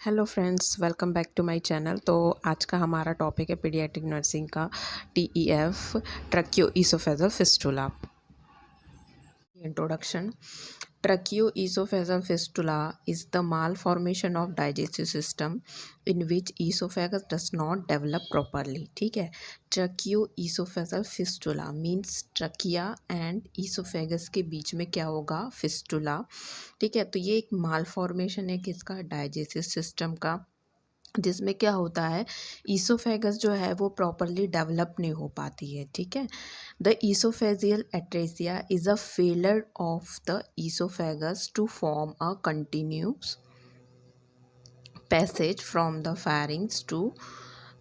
Hello friends, welcome back to my channel. तो आज का हमारा टॉपिक है पीडियाट्रिक नर्सिंग का TEF tracheoesophageal fistula. Introduction. Tracheoesophageal fistula is the malformation of digestive system in which esophagus does not develop properly. ठीक है, tracheoesophageal fistula means trachea and esophagus के बीच में क्या होगा, फिस्टुला। ठीक है, तो ये एक मालफॉर्मेशन है किसका, डाइजेस्टिव सिस्टम का, जिसमें क्या होता है, ईसोफेगस जो है वो प्रॉपरली डेवलप नहीं हो पाती है। ठीक है, the oesophageal atresia is a failure of the oesophagus to form a continuous passage from the pharynx to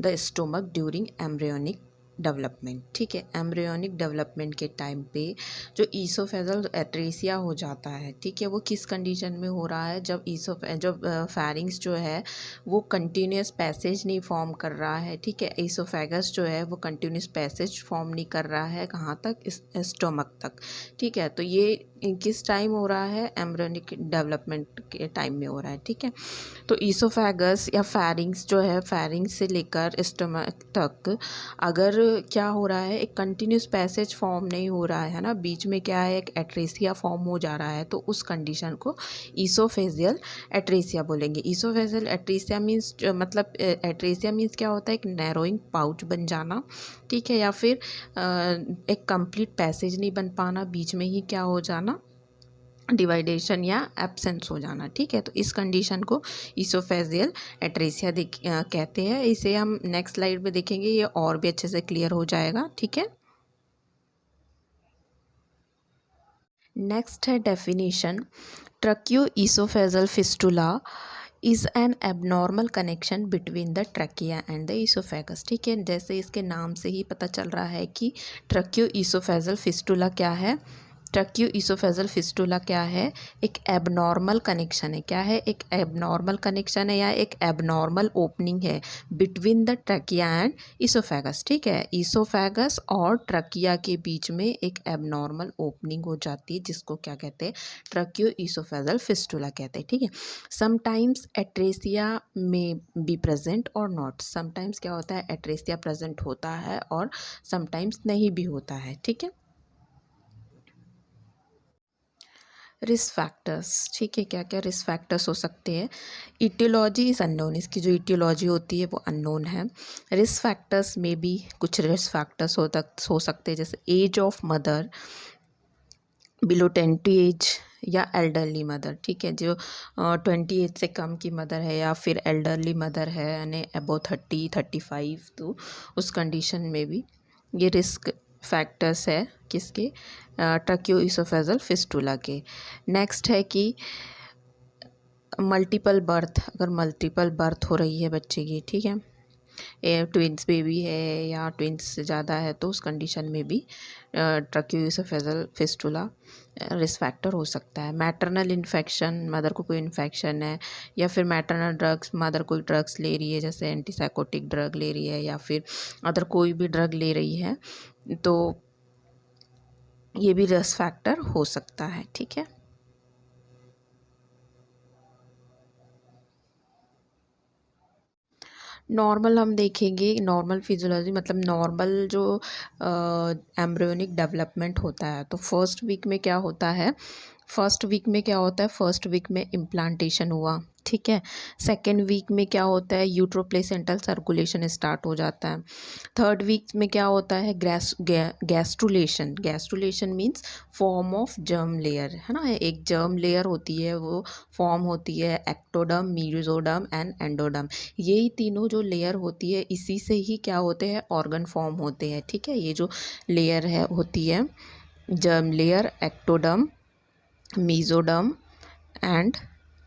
the stomach during embryonic development. ठीक है, एम्ब्रियोनिक डेवलपमेंट के टाइम पे जो ईसोफेजल एट्रेसिया हो जाता है, ठीक है, वो किस कंडीशन में हो रहा है, जब फैरिंग्स जो है वो कंटिन्यूस पैसेज नहीं फॉर्म कर रहा है। ठीक है, ईसोफेगस जो है वो कंटिन्यूस पैसेज फॉर्म नहीं कर रहा है, कहाँ तक, इस स्टोमक तक। ठीक है, तो ये किस टाइम हो रहा है, एम्ब्रियोनिक डेवलपमेंट के टाइम में हो रहा है। ठीक है, तो ईसोफेगस या फैरिंग्स जो है, फैरिंग्स से लेकर स्टमक तक अगर क्या हो रहा है, एक कंटिन्यूस पैसेज फॉर्म नहीं हो रहा है ना, बीच में क्या है, एक एट्रेसिया फॉर्म हो जा रहा है, तो उस कंडीशन को ईसोफेजियल एट्रेसिया बोलेंगे। ईसोफेजियल एट्रेसिया मीन्स मतलब एट्रेसिया मीन्स क्या होता है, एक नैरोइंग पाउच बन जाना। ठीक है, या फिर एक कंप्लीट पैसेज नहीं बन पाना, बीच में ही क्या हो जाना, डिवाइडेशन या एब्सेंस हो जाना। ठीक है, तो इस कंडीशन को ईसोफेजियल एट्रेसिया कहते हैं। इसे हम नेक्स्ट स्लाइड में देखेंगे, ये और भी अच्छे से क्लियर हो जाएगा। ठीक है, नेक्स्ट है definition. Tracheoesophageal fistula is an abnormal connection between the trachea and the oesophagus. ठीक है, जैसे इसके नाम से ही पता चल रहा है कि ट्रैकियोइसोफेजियल फिस्टुला क्या है, ट्रैकियोइसोफेजियल फिस्टुला क्या है, एक एबनॉर्मल कनेक्शन है। क्या है, एक एबनॉर्मल कनेक्शन है या एक एबनॉर्मल ओपनिंग है between the trachea and oesophagus. ठीक है, ईसोफेगस और ट्रैकिया के बीच में एक एबनॉर्मल ओपनिंग हो जाती है, जिसको क्या कहते हैं, ट्रैकियोइसोफेजियल फिस्टुला कहते हैं। ठीक है, समटाइम्स एट्रेसिया में बी प्रेजेंट और नॉट। समटाइम्स क्या होता है, एट्रेसिया प्रेजेंट होता है और समटाइम्स नहीं भी होता है। ठीक है, रिस्क फैक्टर्स। ठीक है, क्या क्या रिस्क फैक्टर्स हो सकते हैं, इटियोलॉजी इज़ अननोन, इसकी जो इटियोलॉजी होती है वो अननोन है। रिस्क फैक्टर्स में भी कुछ रिस्क फैक्टर्स हो सकते हैं, जैसे age of mother, below 20 age या एल्डरली मदर। ठीक है, जो 20 एज से कम की मदर है या फिर एल्डरली मदर है, यानी अबो 30-35, तो उस कंडीशन में भी ये रिस्क फैक्टर्स है किसके, ट्रैकियोइसोफेजियल फिस्टुला के। नेक्स्ट है कि मल्टीपल बर्थ, अगर मल्टीपल बर्थ हो रही है बच्चे की, ठीक है, ट्विंस बेबी है या ट्विंस से ज़्यादा है, तो उस कंडीशन में भी ट्रैकियोइसोफेजियल फिस्टुला रिस्क फैक्टर हो सकता है। मैटरनल इन्फेक्शन, मदर को कोई इन्फेक्शन है, या फिर मैटरनल ड्रग्स, मदर कोई ड्रग्स ले रही है, जैसे एंटीसाइकोटिक ड्रग ले रही है या फिर अदर कोई भी ड्रग ले रही है, तो ये भी रिस्क फैक्टर हो सकता है। ठीक है, नॉर्मल हम देखेंगे, नॉर्मल फिजियोलॉजी मतलब नॉर्मल जो एम्ब्रियोनिक डेवलपमेंट होता है, तो फर्स्ट वीक में क्या होता है, फर्स्ट वीक में क्या होता है, फर्स्ट वीक में इम्प्लांटेशन हुआ। ठीक है, सेकेंड वीक में क्या होता है, यूट्रोप्लेसेंटल सर्कुलेशन स्टार्ट हो जाता है। थर्ड वीक में क्या होता है, gastrulation. Gastrulation means form of germ layer, है ना, एक जर्म लेयर होती है, वो फॉर्म होती है, एक्टोडर्म, मेसोडर्म एंड एंडोडर्म। यही तीनों जो लेयर होती है, इसी से ही क्या होते हैं, ऑर्गन फॉर्म होते हैं। ठीक है, ये जो लेयर है होती है, germ layer, ectoderm, mesoderm and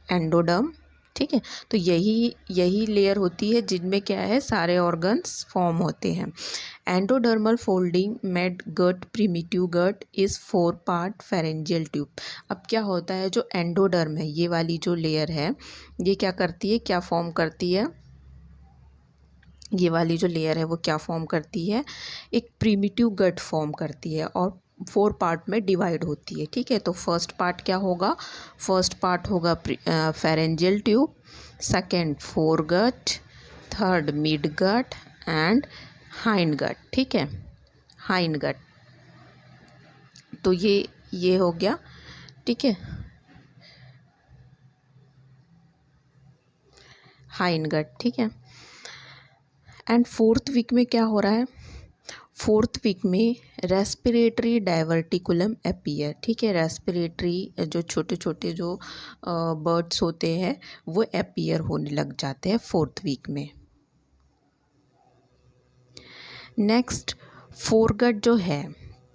endoderm. ठीक है, तो यही यही लेयर होती है जिनमें क्या है, सारे ऑर्गन्स फॉर्म होते हैं। Endodermal folding made gut primitive gut is 4 part pharyngeal tube. अब क्या होता है, जो एंडोडर्म है, ये वाली जो लेयर है, ये क्या करती है, क्या फॉर्म करती है, ये वाली जो लेयर है वो क्या फॉर्म करती है, एक प्रिमिटिव गट फॉर्म करती है, और 4 पार्ट में डिवाइड होती है, ठीक है। तो फर्स्ट पार्ट क्या होगा, फर्स्ट पार्ट होगा pharyngeal tube, second foregut, third mid gut and hind gut, ठीक है, हाइंड गट। तो ये हो गया, ठीक है, हाइंड गट, ठीक है। एंड फोर्थ वीक में क्या हो रहा है, फोर्थ वीक में रेस्पिरेटरी डाइवर्टिकुलम अपीयर, ठीक है। रेस्पिरेटरी जो छोटे छोटे जो बर्ड्स होते हैं वो अपीयर होने लग जाते हैं फोर्थ वीक में। नेक्स्ट फोरगट जो है,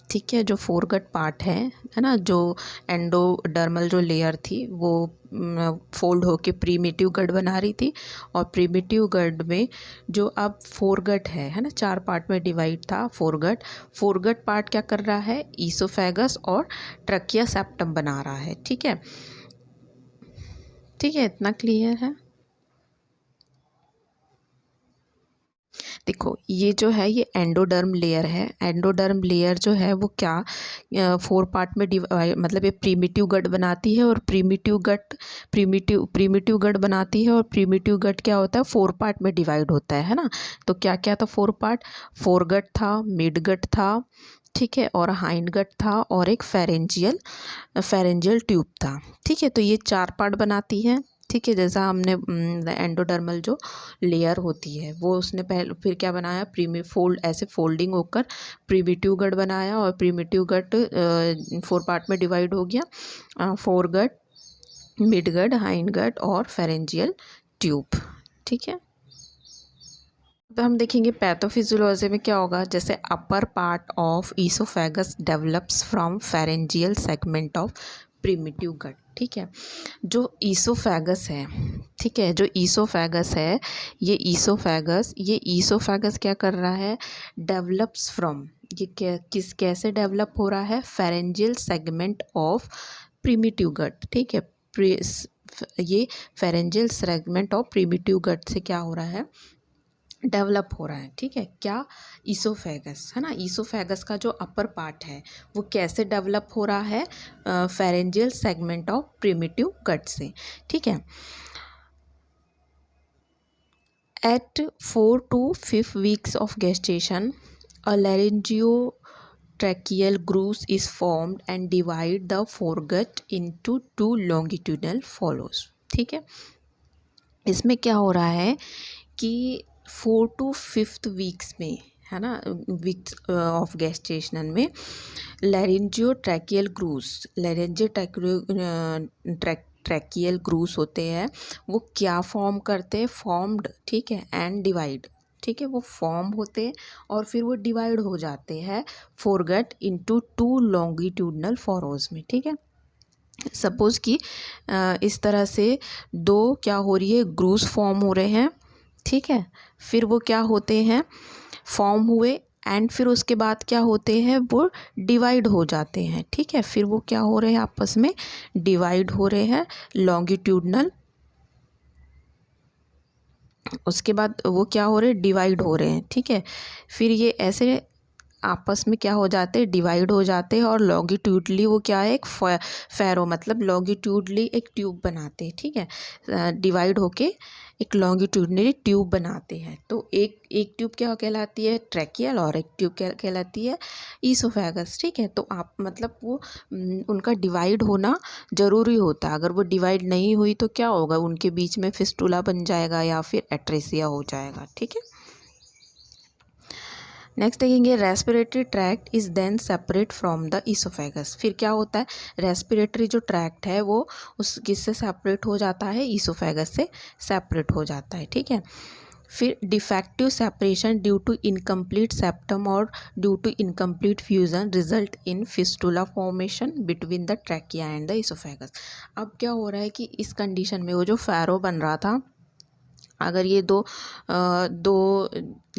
ठीक है, जो फोरगट पार्ट है ना, जो एंडोडर्मल जो लेयर थी वो फोल्ड होके प्रीमिटिव गट बना रही थी, और प्रीमिटिव गट में जो अब फोरगट है ना, 4 पार्ट में डिवाइड था फोरगट। फोरगट पार्ट क्या कर रहा है, ईसोफेगस और ट्रकिया सेप्टम बना रहा है, ठीक है, ठीक है, इतना क्लियर है। देखो ये जो है ये एंडोडर्म लेयर है, एंडोडर्म लेयर जो है वो क्या 4 पार्ट में मतलब ये प्रीमिटिव गट बनाती है, और प्रीमिटिव गट बनाती है, और प्रीमिटिव गट क्या होता है 4 पार्ट में डिवाइड होता है ना। तो क्या क्या था 4 पार्ट, फोरगट था, मिड गट था, ठीक है, और हाइंड गट था, और एक फेरेंजियल ट्यूब था, ठीक है। तो ये 4 पार्ट बनाती है, ठीक है। जैसा हमने एंडोडर्मल जो लेयर होती है वो उसने पहले फिर क्या बनाया, ऐसे फोल्डिंग होकर प्रीमिटिव गट बनाया, और प्रीमिटिव गट 4 पार्ट में डिवाइड हो गया, foregut, mid gut, hind gut और फेरेंजियल ट्यूब, ठीक है। तो हम देखेंगे पैथोफिजियोलॉजी में क्या होगा, जैसे upper part of oesophagus develops from pharyngeal segment of primitive gut, ठीक है। जो ईसोफेगस है, ठीक है, जो ईसोफेगस है, ये ईसोफेगस क्या कर रहा है, डेवलप्स फ्रॉम, ये कैसे डेवलप हो रहा है, pharyngeal segment of primitive gut, ठीक है। ये pharyngeal segment of primitive gut से क्या हो रहा है, डेवलप हो रहा है, ठीक है। क्या, ईसोफेगस है ना, ईसोफेगस का जो अपर पार्ट है वो कैसे डेवलप हो रहा है, pharyngeal segment of primitive gut से, ठीक है। At 4 to 5 weeks of gestation, a laryngeotracheal groove is formed and divide the foregut into 2 longitudinal furrows, ठीक है। इसमें क्या हो रहा है कि 4 to 5th वीक्स में है ना, वीक्स ऑफ गेस्टेशन में ट्रैकियल ग्रूस होते हैं, वो क्या फॉर्म करते हैं, फॉर्म्ड, ठीक है, एंड डिवाइड, ठीक है, वो फॉर्म होते हैं और फिर वो डिवाइड हो जाते हैं फोरगट इनटू 2 लॉन्गिट्यूडनल फॉरोज में, ठीक है। सपोज कि इस तरह से 2 क्या हो रही है, ग्रूस फॉर्म हो रहे हैं, ठीक है, फिर वो क्या होते हैं, फॉर्म हुए एंड फिर उसके बाद क्या होते हैं, वो डिवाइड हो जाते हैं, ठीक है। फिर वो क्या हो रहे हैं, आपस में डिवाइड हो रहे हैं लॉन्गिट्यूडनल, उसके बाद वो क्या हो रहे हैं, डिवाइड हो रहे हैं, ठीक है। फिर ये ऐसे आपस में क्या हो जाते हैं, डिवाइड हो जाते हैं, और लॉन्गिट्यूडली वो क्या है, एक फैरो मतलब लॉन्गिट्यूडली एक ट्यूब बनाते हैं, ठीक है, डिवाइड होके एक लॉन्गिट्यूडनली ट्यूब बनाते हैं। तो एक ट्यूब क्या कहलाती है, ट्रैकियल, और एक ट्यूब क्या कहलाती है, ईसोफेगस, ठीक है। तो आप मतलब वो उनका डिवाइड होना ज़रूरी होता है, अगर वो डिवाइड नहीं हुई तो क्या होगा, उनके बीच में फिस्टुला बन जाएगा या फिर एट्रेसिया हो जाएगा, ठीक है। नेक्स्ट देखेंगे, respiratory tract is then separate from the oesophagus. फिर क्या होता है, रेस्पिरेटरी जो ट्रैक्ट है वो उस किससे सेपरेट हो जाता है, ईसोफेगस से सेपरेट हो जाता है, ठीक है। फिर defective separation due to incomplete septum और due to incomplete fusion result in fistula formation between the trachea and the oesophagus. अब क्या हो रहा है कि इस कंडीशन में वो जो फैरो बन रहा था, अगर ये दो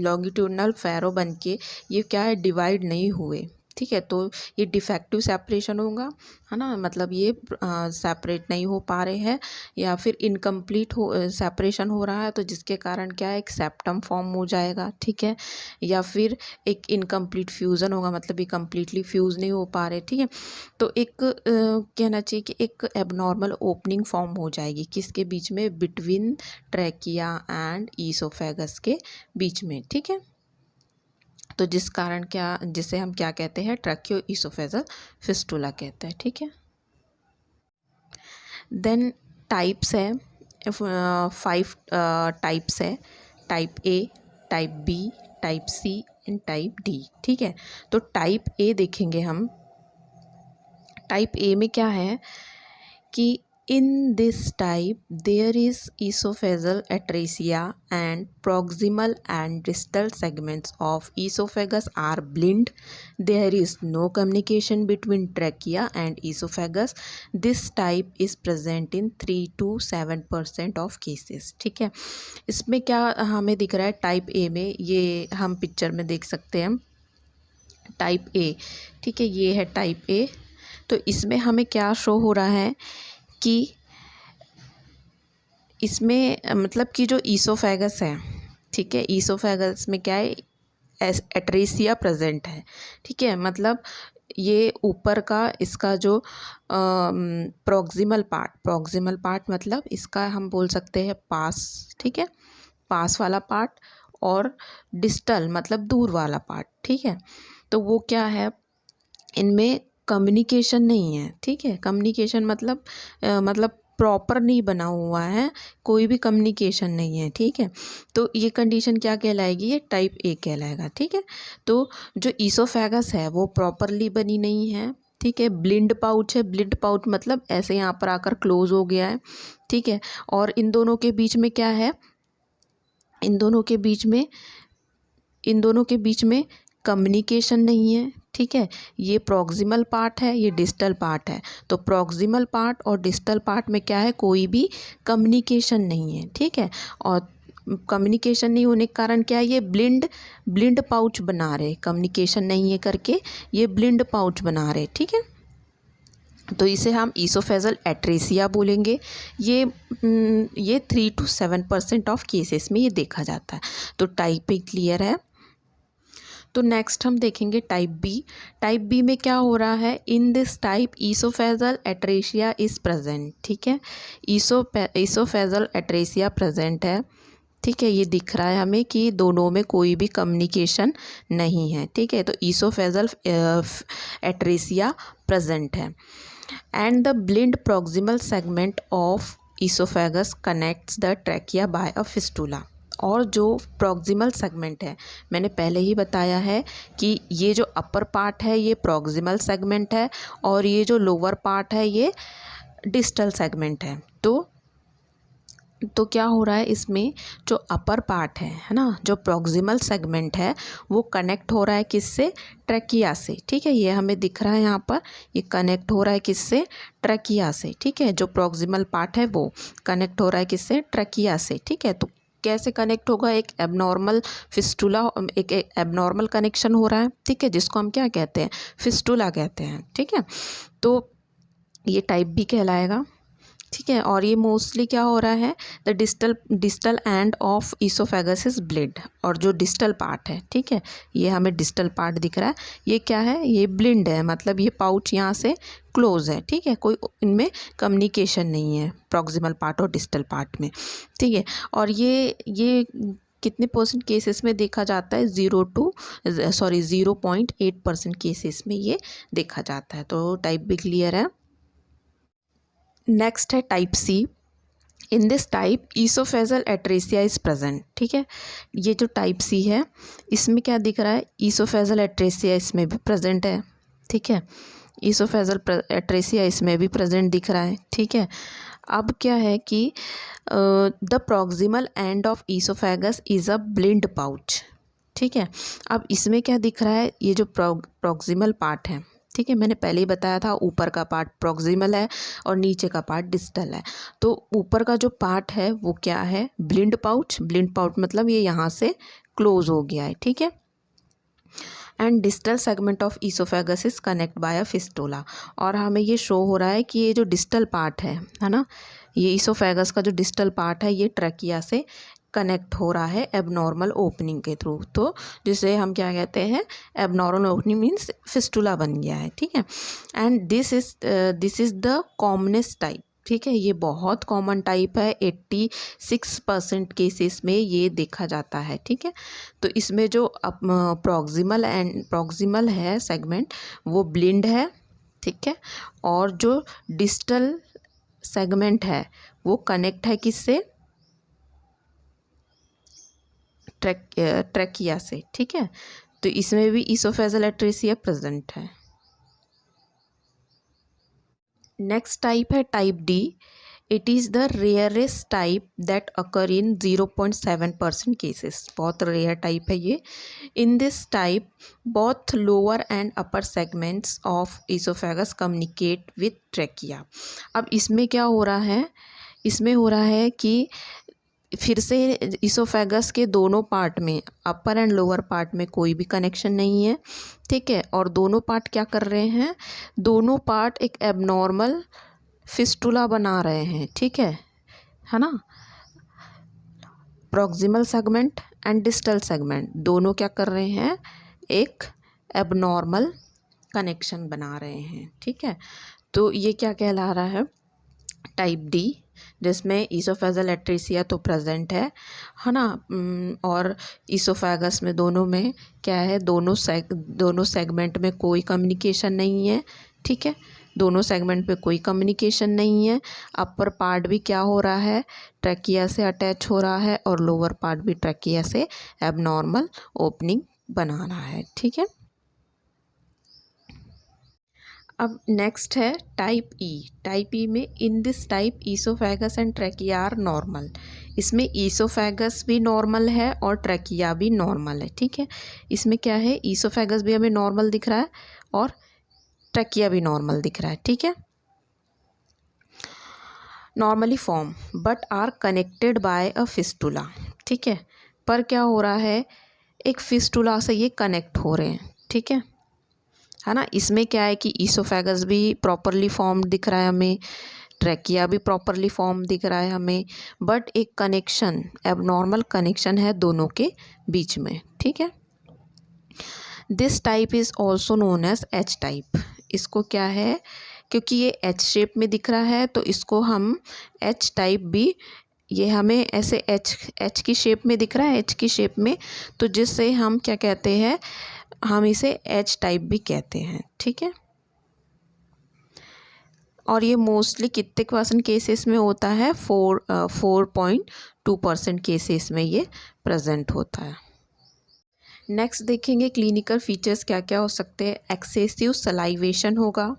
लॉन्गिट्यूडनल फैरो बन के ये क्या है, डिवाइड नहीं हुए, ठीक है। तो ये डिफेक्टिव सेपरेशन होगा, है ना, मतलब ये सेपरेट नहीं हो पा रहे हैं, या फिर इनकम्प्लीट हो सेपरेशन हो रहा है, तो जिसके कारण क्या है, एक सेप्टम फॉर्म हो जाएगा, ठीक है, या फिर एक इनकम्प्लीट फ्यूज़न होगा, मतलब ये कम्प्लीटली फ्यूज़ नहीं हो पा रहे, ठीक है। तो एक कहना चाहिए कि एक एबनॉर्मल ओपनिंग फॉर्म हो जाएगी किसके बीच में, बिटवीन ट्रैकिया एंड ईसोफेगस के बीच में, ठीक है। तो जिस कारण क्या, जिसे हम क्या कहते हैं, ट्रैकियो ईसोफेजल फिस्टुला कहते हैं, ठीक है। देन टाइप्स है, 5 टाइप्स है, type A, type B, type C and type D, ठीक है। तो टाइप ए देखेंगे हम। टाइप ए में क्या है कि in this type there is esophageal atresia and proximal and distal segments of esophagus are blind. There is no communication between trachea and esophagus. This type is present in 3 to 7% of cases, ठीक है। इसमें क्या हमें दिख रहा है type ए में, ये हम पिक्चर में देख सकते हैं टाइप ए, ठीक है, ये है टाइप ए। तो इसमें हमें क्या शो हो रहा है कि इसमें मतलब कि जो ईसोफेगस है, ठीक है, ईसोफेगस में क्या है, एट्रेसिया प्रेजेंट है, ठीक है। मतलब ये ऊपर का इसका जो प्रॉक्सिमल पार्ट मतलब इसका हम बोल सकते हैं पास, ठीक है, पास वाला पार्ट, और डिस्टल मतलब दूर वाला पार्ट, ठीक है। तो वो क्या है, इनमें कम्युनिकेशन नहीं है, ठीक है। कम्युनिकेशन मतलब प्रॉपर नहीं बना हुआ है, कोई भी कम्युनिकेशन नहीं है, ठीक है। तो ये कंडीशन क्या कहलाएगी, ये टाइप ए कहलाएगा, ठीक है। तो जो ईसोफेगस है वो प्रॉपरली बनी नहीं है, ठीक है। ब्लिंड पाउच है, ब्लिंड पाउच मतलब ऐसे यहाँ पर आकर क्लोज हो गया है, ठीक है। और इन दोनों के बीच में क्या है, इन दोनों के बीच में कम्युनिकेशन नहीं है, ठीक है। ये प्रॉक्सिमल पार्ट है, ये डिस्टल पार्ट है। तो प्रॉक्सिमल पार्ट और डिस्टल पार्ट में क्या है, कोई भी कम्युनिकेशन नहीं है, ठीक है। और कम्युनिकेशन नहीं होने के कारण क्या है, ये ब्लिंड पाउच बना रहे, कम्युनिकेशन नहीं है करके ये ब्लिंड पाउच बना रहे, ठीक है। तो इसे हम ईसोफेजल एट्रेसिया बोलेंगे। ये 3 to 7% ऑफ केसेस में ये देखा जाता है। तो टाइप ए क्लियर है। तो नेक्स्ट हम देखेंगे टाइप बी। टाइप बी में क्या हो रहा है, in this type oesophageal atresia is present, ठीक है। ईसोफेजल एट्रेसिया प्रेजेंट है, ठीक है। ये दिख रहा है हमें कि दोनों में कोई भी कम्युनिकेशन नहीं है, ठीक है। तो ईसोफेजल एट्रेसिया प्रेजेंट है। And the blind proximal segment of oesophagus connects the trachea by a fistula. और जो प्रॉक्सिमल सेगमेंट है, मैंने पहले ही बताया है कि ये जो अपर पार्ट है ये प्रॉक्सिमल सेगमेंट है, और ये जो लोअर पार्ट है ये डिस्टल सेगमेंट है। तो क्या हो रहा है, इसमें जो अपर पार्ट है ना, जो प्रॉक्सिमल सेगमेंट है वो कनेक्ट हो रहा है किससे, ट्रैकिया से, ठीक है। ये हमें दिख रहा है यहाँ पर, ये कनेक्ट हो रहा है किससे, ट्रैकिया से, ठीक है। जो प्रॉक्सिमल पार्ट है वो कनेक्ट हो रहा है किससे, ट्रैकिया से, ठीक है। तो कैसे कनेक्ट होगा, एक एबनॉर्मल फिस्टुला, एक एबनॉर्मल कनेक्शन हो रहा है, ठीक है, जिसको हम क्या कहते हैं, फिस्टुला कहते हैं, ठीक है। तो ये टाइप बी कहलाएगा, ठीक है। और ये मोस्टली क्या हो रहा है, the distal end of oesophagus is blind, और जो डिस्टल पार्ट है, ठीक है, ये हमें डिस्टल पार्ट दिख रहा है, ये क्या है, ये ब्लिंड है, मतलब ये पाउच यहाँ से क्लोज है, ठीक है, कोई इनमें कम्युनिकेशन नहीं है प्रॉक्सिमल पार्ट और डिस्टल पार्ट में, ठीक है। और ये कितने % केसेस में देखा जाता है, 0.8% केसेस में ये देखा जाता है। तो टाइप भी क्लियर है। नेक्स्ट है type C. In this type oesophageal atresia is present, ठीक है। ये जो टाइप सी है इसमें क्या दिख रहा है, ईसोफेजल एट्रेसिया इसमें भी प्रेजेंट है, ठीक है। ईसोफेजल एट्रेसिया इसमें भी प्रेजेंट दिख रहा है, ठीक है। अब क्या है कि the proximal end of oesophagus is a blind pouch, ठीक है। अब इसमें क्या दिख रहा है, ये जो प्रॉक्सिमल पार्ट है, ठीक है, मैंने पहले ही बताया था ऊपर का पार्ट प्रॉक्सिमल है और नीचे का पार्ट डिस्टल है। तो ऊपर का जो पार्ट है वो क्या है, ब्लिंड पाउच मतलब ये यहाँ से क्लोज हो गया है, ठीक है। And distal segment of oesophagus is connect by a fistula. और हमें ये शो हो रहा है कि ये जो डिस्टल पार्ट है ना, ये ईसोफेगस का जो डिस्टल पार्ट है ये ट्रैकिया से कनेक्ट हो रहा है एबनॉर्मल ओपनिंग के थ्रू। तो जिसे हम क्या कहते हैं, एबनॉर्मल ओपनिंग मीन्स फिस्टुला बन गया है, ठीक है। And this is the commonest type, ठीक है। ये बहुत कॉमन टाइप है, 86% केसेस में ये देखा जाता है, ठीक है। तो इसमें जो प्रॉक्सिमल है सेगमेंट वो ब्लिंड है, ठीक है। और जो डिस्टल सेगमेंट है वो कनेक्ट है किससे, ट्रैकिया से, ठीक है। तो इसमें भी ईसोफेजल एट्रेसिया प्रेजेंट है। नेक्स्ट टाइप है type D. It is the rarest type that occur in 0.7% cases. बहुत रेयर टाइप है ये। इन this type both lower and upper segments of oesophagus communicate with trachea. अब इसमें क्या हो रहा है, इसमें हो रहा है कि फिर से ईसोफेगस के दोनों पार्ट में, अपर एंड लोअर पार्ट में कोई भी कनेक्शन नहीं है, ठीक है। और दोनों पार्ट क्या कर रहे हैं, दोनों पार्ट एक एबनॉर्मल फिस्टुला बना रहे हैं, ठीक है ना। Proximal segment and distal segment दोनों क्या कर रहे हैं, एक एबनॉर्मल कनेक्शन बना रहे हैं, ठीक है। तो ये क्या कहला रहा है, टाइप डी, जिसमें ईसोफेजल एट्रेसिया तो प्रेजेंट है ना। और ईसोफेगस में दोनों में क्या है, दोनों सेगमेंट में कोई कम्युनिकेशन नहीं है, ठीक है। दोनों सेगमेंट पे कोई कम्युनिकेशन नहीं है। अपर पार्ट भी क्या हो रहा है, ट्रैकिया से अटैच हो रहा है, और लोअर पार्ट भी ट्रैकिया से एबनॉर्मल ओपनिंग बना रहा है, ठीक है। अब नेक्स्ट है टाइप ई। टाइप ई में in this type oesophagus and trachea are normal. इसमें ईसोफेगस भी नॉर्मल है और ट्रैकिया भी नॉर्मल है, ठीक है। इसमें क्या है, ईसोफेगस भी हमें नॉर्मल दिख रहा है और ट्रैकिया भी नॉर्मल दिख रहा है, ठीक है। Normally form but are connected by a fistula, ठीक है। पर क्या हो रहा है, एक फिस्टुला से ये कनेक्ट हो रहे हैं, ठीक है ना। इसमें क्या है कि ईसोफेगस भी प्रॉपरली फॉर्म दिख रहा है हमें, ट्रैकिया भी प्रॉपरली फॉर्म दिख रहा है हमें, बट एक कनेक्शन, एबनॉर्मल कनेक्शन है दोनों के बीच में, ठीक है। This type is also known as H type. इसको क्या है, क्योंकि ये एच शेप में दिख रहा है तो इसको हम एच टाइप भी, ये हमें ऐसे एच की शेप में दिख रहा है, एच की शेप में, तो जिससे हम क्या कहते हैं, हम इसे एच टाइप भी कहते हैं, ठीक है। और ये मोस्टली कितने % केसेस में होता है, 4.2% केसेस में ये प्रेजेंट होता है। नेक्स्ट देखेंगे क्लिनिकल फीचर्स क्या क्या हो सकते हैं। एक्सेसिव सलाइवेशन होगा,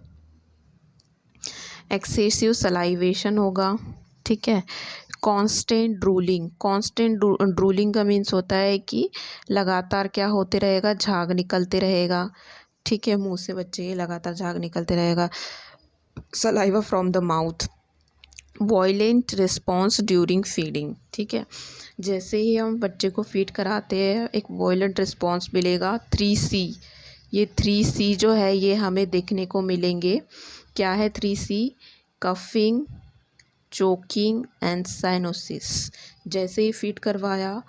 एक्सेसिव सलाइवेशन होगा, ठीक है। कांस्टेंट ड्रूलिंग, कांस्टेंट ड्रूलिंग का मीन्स होता है कि लगातार क्या होते रहेगा, झाग निकलते रहेगा, ठीक है। मुंह से बच्चे ये लगातार झाग निकलते रहेगा। Saliva from the mouth, violent response during feeding, ठीक है। जैसे ही हम बच्चे को फीड कराते हैं एक वॉयलेंट रिस्पॉन्स मिलेगा। 3C, ये 3C जो है ये हमें देखने को मिलेंगे। क्या है 3C, coughing, choking and cyanosis. जैसे ही फीड करवाया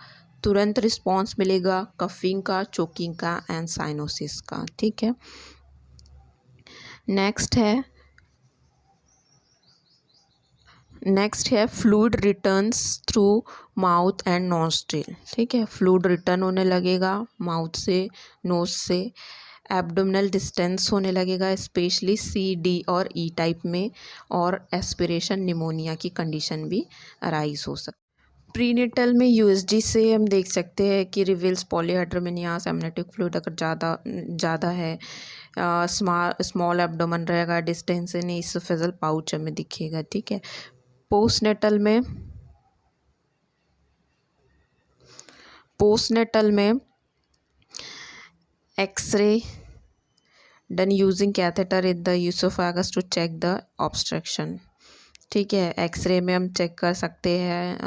तुरंत रिस्पॉन्स मिलेगा कफिंग का, चोकिंग का एंड साइनोसिस का, ठीक है। नेक्स्ट है fluid returns through mouth and nostril, ठीक है। फ्लूइड रिटर्न होने लगेगा माउथ से, नोज से। एब्डोमिनल डिस्टेंस होने लगेगा स्पेशली C, D और E टाइप में, और एस्पिरेशन निमोनिया की कंडीशन भी अराइज हो सकती है। प्रीनेटल में USG से हम देख सकते हैं कि रिवील्स पॉलीहाइड्रोमिनियास एमनेटिक फ्लूइड अगर ज़्यादा है, स्मॉल एब्डोमन रहेगा, डिस्टेंसन ईसोफेजल पाउच हमें दिखेगा, ठीक है। पोस्टनेटल में X-ray done using catheter in the oesophagus to check the obstruction, ठीक है। एक्सरे में हम चेक कर सकते हैं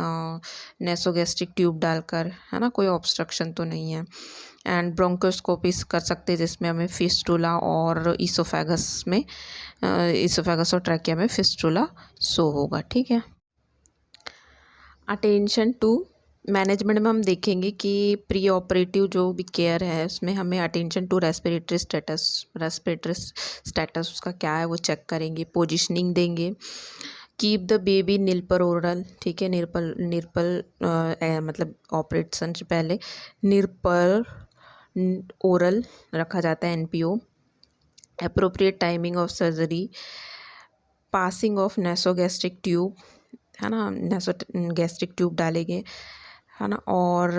नेसोगैस्ट्रिक ट्यूब डालकर, है ना, कोई ऑब्स्ट्रक्शन तो नहीं है। एंड ब्रोंकोस्कोपी कर सकते हैं जिसमें हमें फिस्टुला और ईसोफेगस और ट्रैकिया में फिस्टुला शो होगा। ठीक है। अटेंशन टू मैनेजमेंट में हम देखेंगे कि प्री ऑपरेटिव जो भी केयर है उसमें हमें अटेंशन टू रेस्पिरेटरी स्टेटस उसका क्या है वो चेक करेंगे, पोजिशनिंग देंगे। कीप द बेबी निलपर ओरल, ठीक है, निरपल मतलब ऑपरेशन से पहले निरपल ओरल रखा जाता है, NPO। Appropriate timing of surgery, passing of nasogastric tube, है ना, नेसोगैस्ट्रिक ट्यूब डालेंगे, है ना, और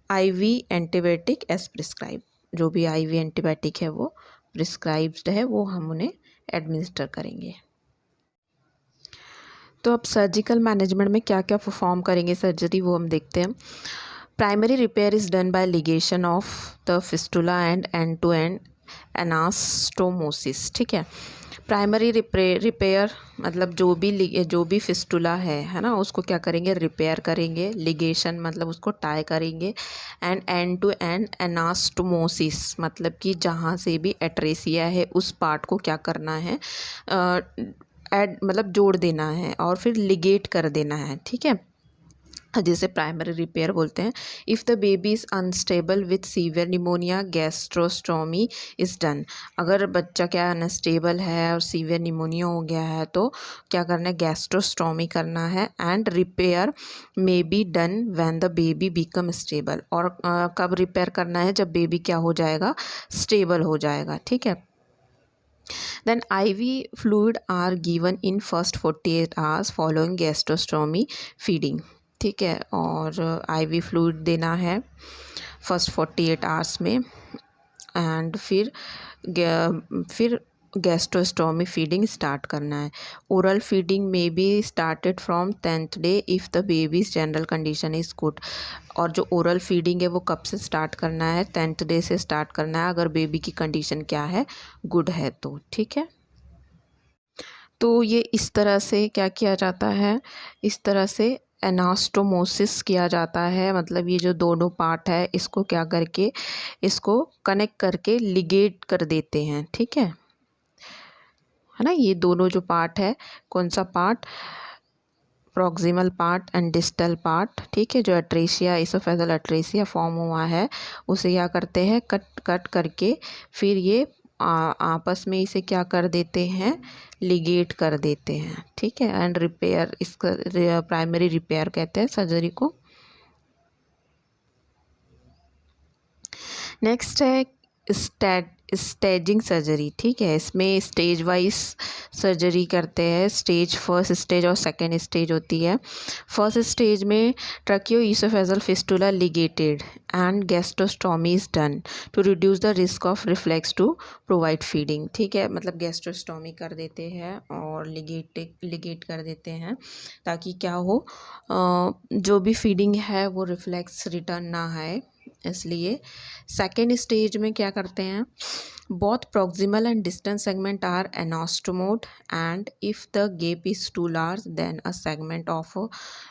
IV एंटीबायोटिक एज प्रिस्क्राइब, जो भी IV एंटीबायोटिक है वो प्रिस्क्राइब्ड है वो हम उन्हें एडमिनिस्टर करेंगे। तो अब सर्जिकल मैनेजमेंट में क्या क्या परफॉर्म करेंगे सर्जरी वो हम देखते हैं। Primary repair is done by ligation of the fistula and end to end anastomosis. ठीक है। प्राइमरी रिपेयर मतलब जो भी फिस्टुला है ना, उसको क्या करेंगे, रिपेयर करेंगे। लिगेशन मतलब उसको टाई करेंगे। एंड टू एंड एनास्टोमोसिस मतलब कि जहाँ से भी एट्रेसिया है उस पार्ट को क्या करना है, मतलब जोड़ देना है और फिर लिगेट कर देना है। ठीक है, जिसे प्राइमरी रिपेयर बोलते हैं। If the baby is unstable with severe pneumonia, gastrostomy is done. अगर बच्चा क्या अनस्टेबल है और सीवियर निमोनिया हो गया है तो क्या करना है, गैस्ट्रोस्टोमी करना है। And repair may be done when the baby become stable. और कब रिपेयर करना है, जब बेबी क्या हो जाएगा, स्टेबल हो जाएगा। ठीक है। Then IV fluid are given in first 48 hours following gastrostomy feeding। ठीक है, और IV फ्लूइड देना है फर्स्ट 48 आवर्स में। एंड फिर गैस्ट्रोस्टोमी फीडिंग स्टार्ट करना है। ओरल फीडिंग में be started from 10th day if the babies general condition is good. और जो ओरल फीडिंग है वो कब से स्टार्ट करना है, 10th डे से स्टार्ट करना है अगर बेबी की कंडीशन क्या है, गुड है तो। ठीक है, तो ये इस तरह से क्या किया जाता है, इस तरह से एनास्टोमोसिस किया जाता है। मतलब ये जो दोनों पार्ट है इसको क्या करके, इसको कनेक्ट करके लिगेट कर देते हैं। ठीक है ना, ये दोनों जो पार्ट है, कौन सा part, proximal part and distal part. ठीक है, जो एट्रेसिया, इसोफेगल एट्रेसिया फॉर्म हुआ है उसे क्या करते हैं, कट करके फिर ये आपस में इसे क्या कर देते हैं, लिगेट कर देते हैं। ठीक है, एंड रिपेयर, इसका प्राइमरी रिपेयर कहते हैं सर्जरी को। नेक्स्ट है स्टेजिंग सर्जरी। ठीक है, इसमें स्टेज वाइज सर्जरी करते हैं। स्टेज, फर्स्ट स्टेज और सेकेंड स्टेज होती है। फर्स्ट स्टेज में tracheoesophageal fistula ligated and gastrostomy is done to reduce the risk of reflex to provide feeding. ठीक है, मतलब गैस्ट्रोस्टोमी कर देते हैं और लिगेट कर देते हैं ताकि क्या हो, जो भी फीडिंग है वो रिफ्लेक्स रिटर्न ना आए, इसलिए। सेकेंड स्टेज में क्या करते हैं, both proximal and distant segment are anastomoed and if the gap is too large then a segment of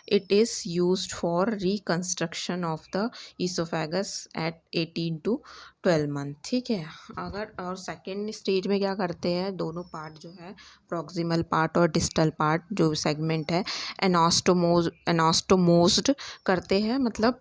it is used for reconstruction of the esophagus at 18 to 12 month। ठीक है, अगर और second stage में क्या करते हैं, दोनों part जो है, प्रॉक्सिमल पार्ट और डिस्टल पार्ट जो सेगमेंट है, एनास्टोमोज्ड करते हैं। मतलब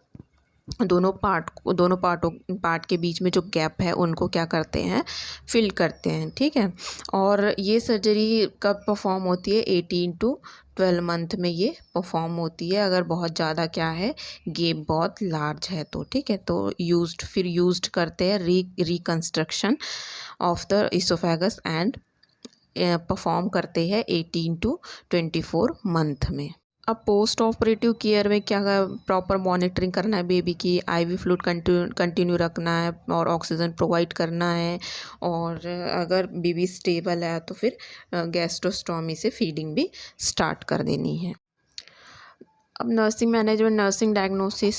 दोनों पार्ट के बीच में जो गैप है उनको क्या करते हैं, फिल करते हैं। ठीक है, और ये सर्जरी कब परफॉर्म होती है, 18 to 12 मंथ में ये परफॉर्म होती है अगर बहुत ज़्यादा क्या है, गैप बहुत लार्ज है तो। ठीक है, तो यूज्ड करते हैं reconstruction of the oesophagus and perform करते हैं 18 to 24 मंथ में। अब पोस्ट ऑपरेटिव केयर में क्या प्रॉपर मॉनिटरिंग करना है बेबी की, IV फ्लूइड कंटिन्यू रखना है और ऑक्सीजन प्रोवाइड करना है। और अगर बेबी स्टेबल है तो फिर गैस्ट्रोस्टोमी से फीडिंग भी स्टार्ट कर देनी है। अब nursing management, nursing diagnosis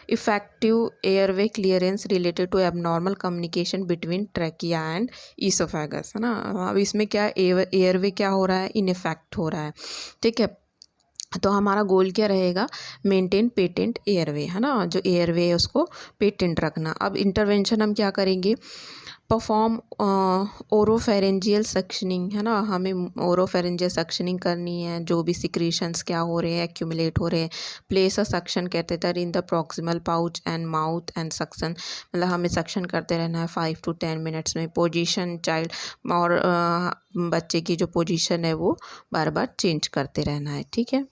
effective airway clearance related to abnormal communication between trachea and oesophagus, है ना। अब इसमें क्या एयरवे क्या हो रहा है, इनफेक्ट हो रहा है, ठीक है। तो हमारा गोल क्या रहेगा, मेंटेन पेटेंट एयरवे, है ना, जो एयरवे है उसको पेटेंट रखना। अब इंटरवेंशन हम क्या करेंगे, परफॉर्म ओरोफेरेंजियल सक्शनिंग, है ना, हमें ओरोफेरेंजियल सक्शनिंग करनी है, जो भी सिक्रीशंस क्या हो रहे हैं, एक्यूमुलेट हो रहे हैं। प्लेस अ सक्शन कहते थे in the proximal pouch and mouth and suction, मतलब हमें सक्शन करते रहना है 5 to 10 मिनट्स में। पोजीशन चाइल्ड और बच्चे की जो पोजीशन है वो बार बार चेंज करते रहना है, ठीक है।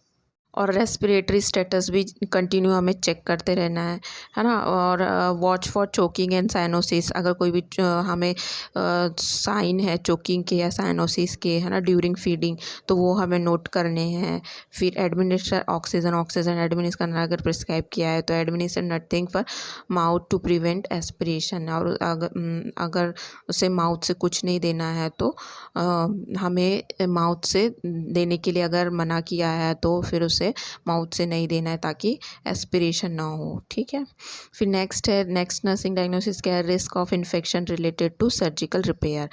और रेस्पिरेटरी स्टेटस भी कंटिन्यू हमें चेक करते रहना है ना। और watch for choking and cyanosis, अगर कोई भी हमें साइन है चोकिंग के या साइनोसिस के, है ना, ड्यूरिंग फीडिंग, तो वो हमें नोट करने हैं। फिर एडमिनिस्टर ऑक्सीजन एडमिनिस्टर करना, अगर प्रिस्क्राइब किया है तो administer nothing for mouth to prevent aspiration, और अगर उसे माउथ से कुछ नहीं देना है तो हमें माउथ से देने के लिए अगर मना किया है तो फिर उसे माउथ से नहीं देना है ताकि एस्पिरेशन ना हो, ठीक है। फिर नेक्स्ट नर्सिंग डायग्नोसिस क्या है, risk of infection related to surgical repair.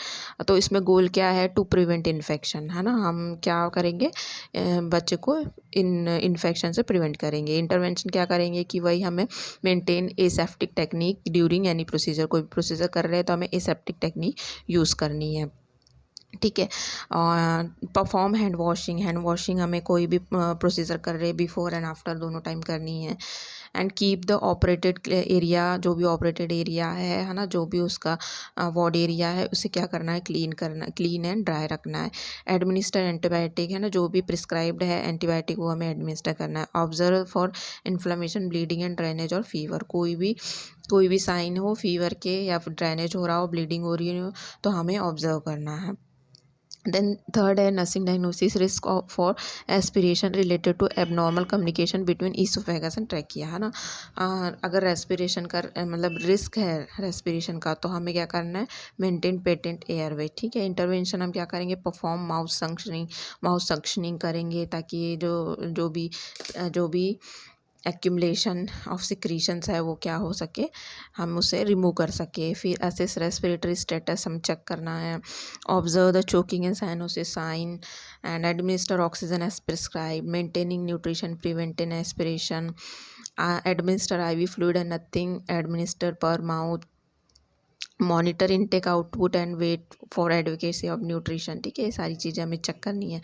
तो इसमें गोल क्या है, टू प्रिवेंट इन्फेक्शन, है ना, हम क्या करेंगे, बच्चे को इन्फेक्शन से प्रिवेंट करेंगे। इंटरवेंशन क्या करेंगे कि वही हमें maintain aseptic technique during any procedure, कोई प्रोसीजर कर रहे हैं तो हमें एसेप्टिक टेक्निक यूज़ करनी है, ठीक है। परफॉर्म हैंड वॉशिंग हमें कोई भी प्रोसीजर कर रहे हैं बिफोर एंड आफ्टर दोनों टाइम करनी है। And keep the operated area, जो भी ऑपरेटेड एरिया है ना, जो भी उसका वार्ड एरिया है उसे क्या करना है, क्लीन एंड ड्राई रखना है। एडमिनिस्टर एंटीबायोटिक, है ना, जो भी प्रिस्क्राइब्ड है एंटीबायोटिक वो हमें एडमिनिस्टर करना है। Observe for inflammation, bleeding and drainage और फीवर, कोई भी साइन हो फीवर के या फिर ड्रेनेज हो रहा हो, ब्लीडिंग हो रही हो, तो हमें ऑब्जर्व करना है। देन थर्ड है nursing diagnosis, risk for aspiration related to abnormal communication between oesophagus and trachea, है ना। अगर रेस्पिरेशन का मतलब रिस्क है रेस्पिरेशन का, तो हमें क्या करना है, मेंटेन पेटेंट एयरवे, ठीक है। इंटरवेंशन हम क्या करेंगे, परफॉर्म माउथ सक्शनिंग करेंगे ताकि जो भी एक्यूमुलेशन ऑफ सिक्रीशंस है वो क्या हो सके, हम उसे रिमूव कर सके। फिर असेस रेस्पिरेटरी स्टेटस हम चेक करना है। Observe the choking and cyanosis sign and administer oxygen as prescribe, maintaining nutrition, preventing aspiration, administer IV fluid and nothing administer per mouth, monitor intake output and weight for advocacy of nutrition, ठीक है। ये सारी चीज़ें हमें check करनी है।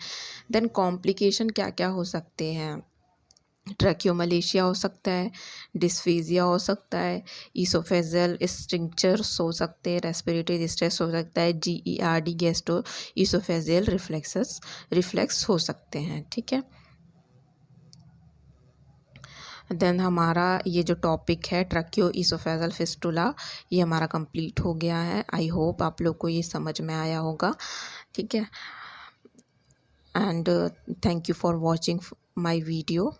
Then complication क्या क्या हो सकते हैं, ट्रैकियोमलेशिया हो सकता है, डिस्फीजिया हो सकता है, ईसोफेजल स्टिंक्चर्स हो सकते हैं, रेस्पिरेटरी डिस्ट्रेस हो सकता है, GERD गैस्ट्रो ईसोफेजियल रिफ्लेक्स हो सकते हैं, ठीक है। देन हमारा ये जो टॉपिक है ट्रैकियो ईसोफेजल फिस्टुला, ये हमारा कंप्लीट हो गया है। आई होप आप लोग को ये समझ में आया होगा, ठीक है। And thank you for watching my video.